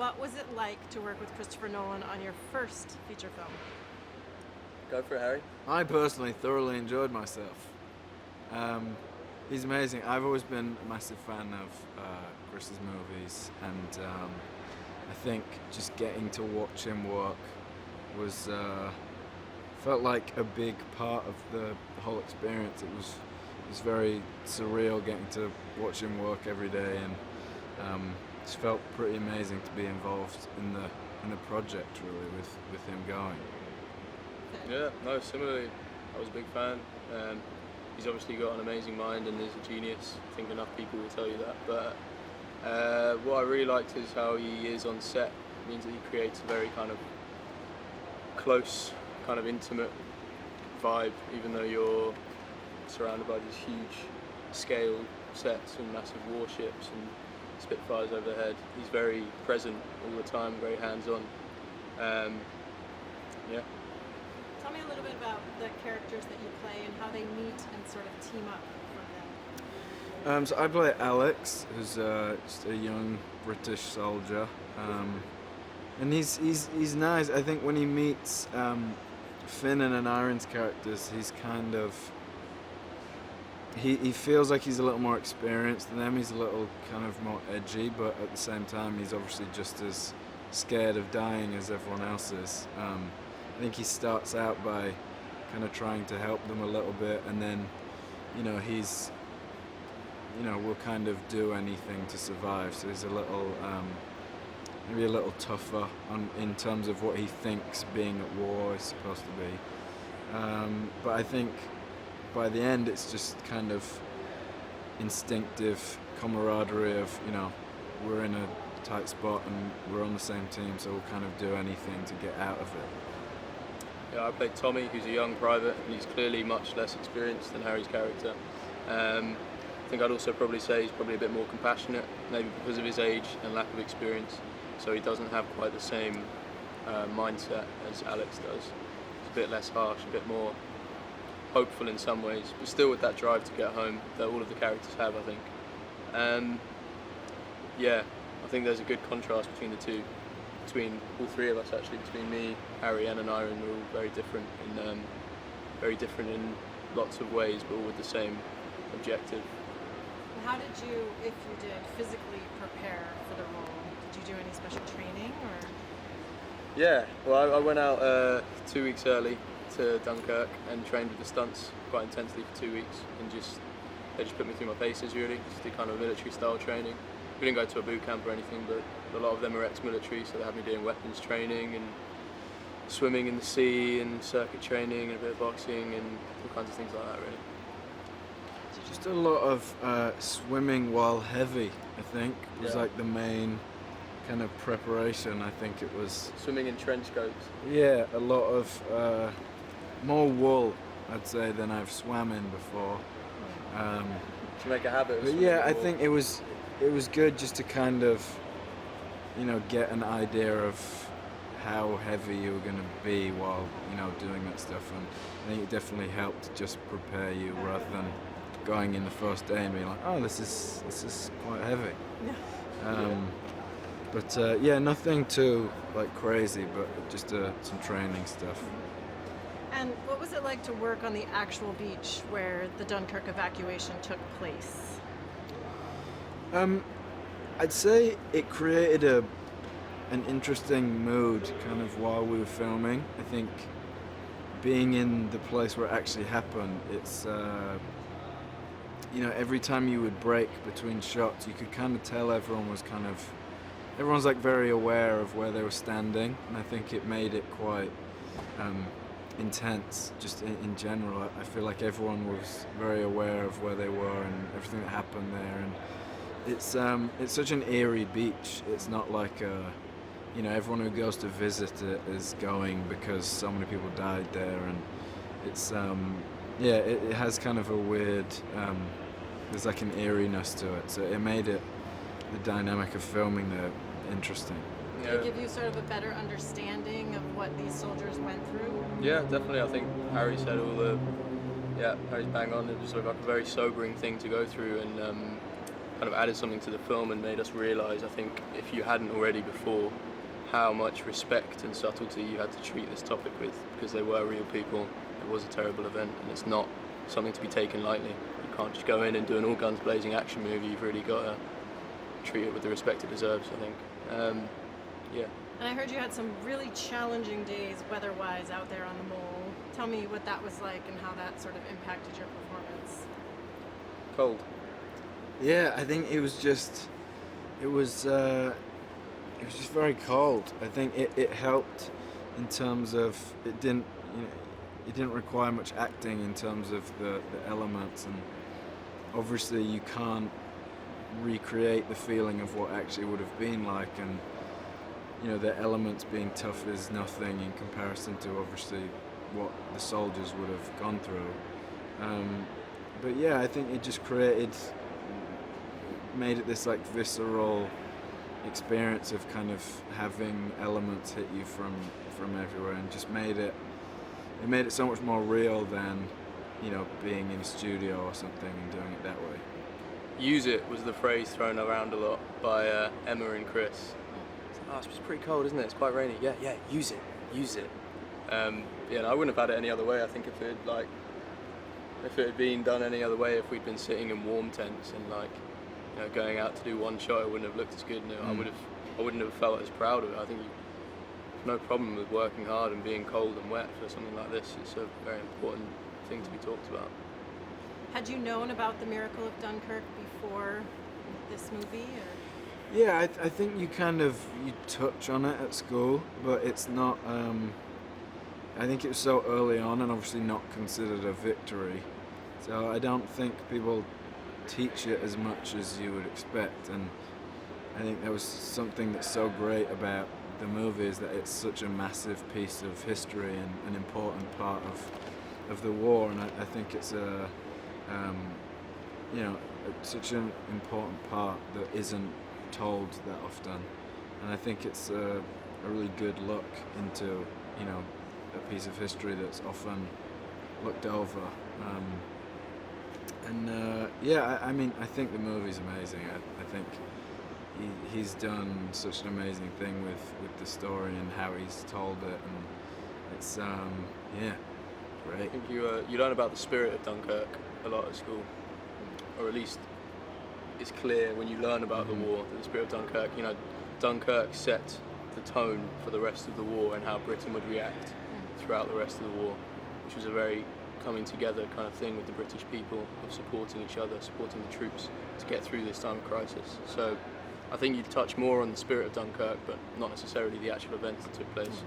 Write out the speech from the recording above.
what was it like to work with Christopher Nolan on your first feature film? Go for it, Harry. I personally thoroughly enjoyed myself. He's amazing. I've always been a massive fan of Chris's movies, and I think just getting to watch him work was felt like a big part of the whole experience. It was very surreal getting to watch him work every day, and it felt pretty amazing to be involved in the project really with him going. Yeah, no, similarly, I was a big fan. He's obviously got an amazing mind and is a genius. I think enough people will tell you that. But what I really liked is how he is on set. It means that he creates a very kind of close, kind of intimate vibe, even though you're surrounded by these huge scale sets and massive warships and Spitfires overhead. He's very present all the time, very hands-on. Yeah. Tell me a little bit about the characters that you play and how they meet and sort of team up from them. So I play Alex, who's just a young British soldier, and he's nice. I think when he meets Finn and Iron's characters, he's kind of he feels like he's a little more experienced than them. He's a little kind of more edgy, but at the same time, he's obviously just as scared of dying as everyone else is. I think he starts out by kind of trying to help them a little bit, and then, he's, will kind of do anything to survive. So he's a little, maybe a little tougher in terms of what he thinks being at war is supposed to be. But I think by the end, it's just kind of instinctive camaraderie of, we're in a tight spot and we're on the same team, so we'll kind of do anything to get out of it. Yeah, I played Tommy, who's a young private, and he's clearly much less experienced than Harry's character. I think I'd also probably say he's probably a bit more compassionate, maybe because of his age and lack of experience, so he doesn't have quite the same mindset as Alex does. He's a bit less harsh, a bit more hopeful in some ways, but still with that drive to get home that all of the characters have, I think. Yeah, I think there's a good contrast between the two. Between all three of us, actually, between me, Harry, and Iron, we're all very different in lots of ways, but all with the same objective. And how did you, if you did, physically prepare for the role? Did you do any special training, or? Yeah, well, I went out 2 weeks early to Dunkerque and trained with the stunts quite intensely for 2 weeks, and they just put me through my paces really, just did kind of military style training. We didn't go to a boot camp or anything, but a lot of them are ex-military, so they had me doing weapons training and swimming in the sea and circuit training and a bit of boxing and all kinds of things like that, really. Just a lot of swimming while heavy, I think, was like the main kind of preparation. I think it was swimming in trench coats. Yeah, a lot of more wool, I'd say, than I've swam in before. To make a habit of but swimming yeah, I wool. think it was good just to kind of, get an idea of how heavy you were going to be while, doing that stuff. And I think it definitely helped to just prepare you rather than going in the first day and being like, oh, this is quite heavy. But nothing too crazy, but just some training stuff. And what was it like to work on the actual beach where the Dunkirk evacuation took place? I'd say it created an interesting mood kind of while we were filming. I think being in the place where it actually happened, it's every time you would break between shots, you could kind of tell everyone's very aware of where they were standing, and I think it made it quite intense just in general. I feel like everyone was very aware of where they were and everything that happened there, and it's such an eerie beach. It's not like everyone who goes to visit it is going because so many people died there, and it's it has kind of a weird there's like an eeriness to it, so it made the dynamic of filming there interesting. Did it give you sort of a better understanding of what these soldiers went through? Yeah, definitely. I think Harry said Harry's bang on. It was sort of like a very sobering thing to go through, and kind of added something to the film and made us realise, I think, if you hadn't already before, how much respect and subtlety you had to treat this topic with, because they were real people. It was a terrible event, and it's not something to be taken lightly. You can't just go in and do an all guns blazing action movie. You've really got to treat it with the respect it deserves, I think. Yeah. And I heard you had some really challenging days weather-wise out there on the mole. Tell me what that was like and how that sort of impacted your performance. Cold. Yeah, I think it was just very cold. I think it helped in terms of it didn't require much acting in terms of the elements, and obviously you can't recreate the feeling of what actually would have been like, and the elements being tough is nothing in comparison to obviously what the soldiers would have gone through. But yeah, I think it just made it this like visceral experience of kind of having elements hit you from everywhere, and just made it so much more real than being in a studio or something and doing it that way. Use it was the phrase thrown around a lot by Emma and Chris. It's pretty cold, isn't it? It's quite rainy. Yeah, use it. And I wouldn't have had it any other way. I think if it had been done any other way, if we'd been sitting in warm tents and going out to do one shot, it wouldn't have looked as good. I wouldn't have felt as proud of it. I think there's no problem with working hard and being cold and wet for something like this. It's a very important thing to be talked about. Had you known about the miracle of Dunkirk before this movie? Or? Yeah, I think you touch on it at school, but it's not. I think it was so early on and obviously not considered a victory. So I don't think people teach it as much as you would expect, and I think there was something that's so great about the movie is that it's such a massive piece of history and an important part of the war, and I think it's such an important part that isn't told that often, and I think it's a really good look into a piece of history that's often looked over. I think the movie's amazing. I think he's done such an amazing thing with the story and how he's told it, and it's great. I think you learn about the spirit of Dunkirk a lot at school, or at least it's clear when you learn about the war that the spirit of Dunkirk. Dunkirk set the tone for the rest of the war and how Britain would react throughout the rest of the war, which was a very coming together kind of thing with the British people, of supporting each other, supporting the troops to get through this time of crisis. So I think you touch more on the spirit of Dunkirk, but not necessarily the actual events that took place.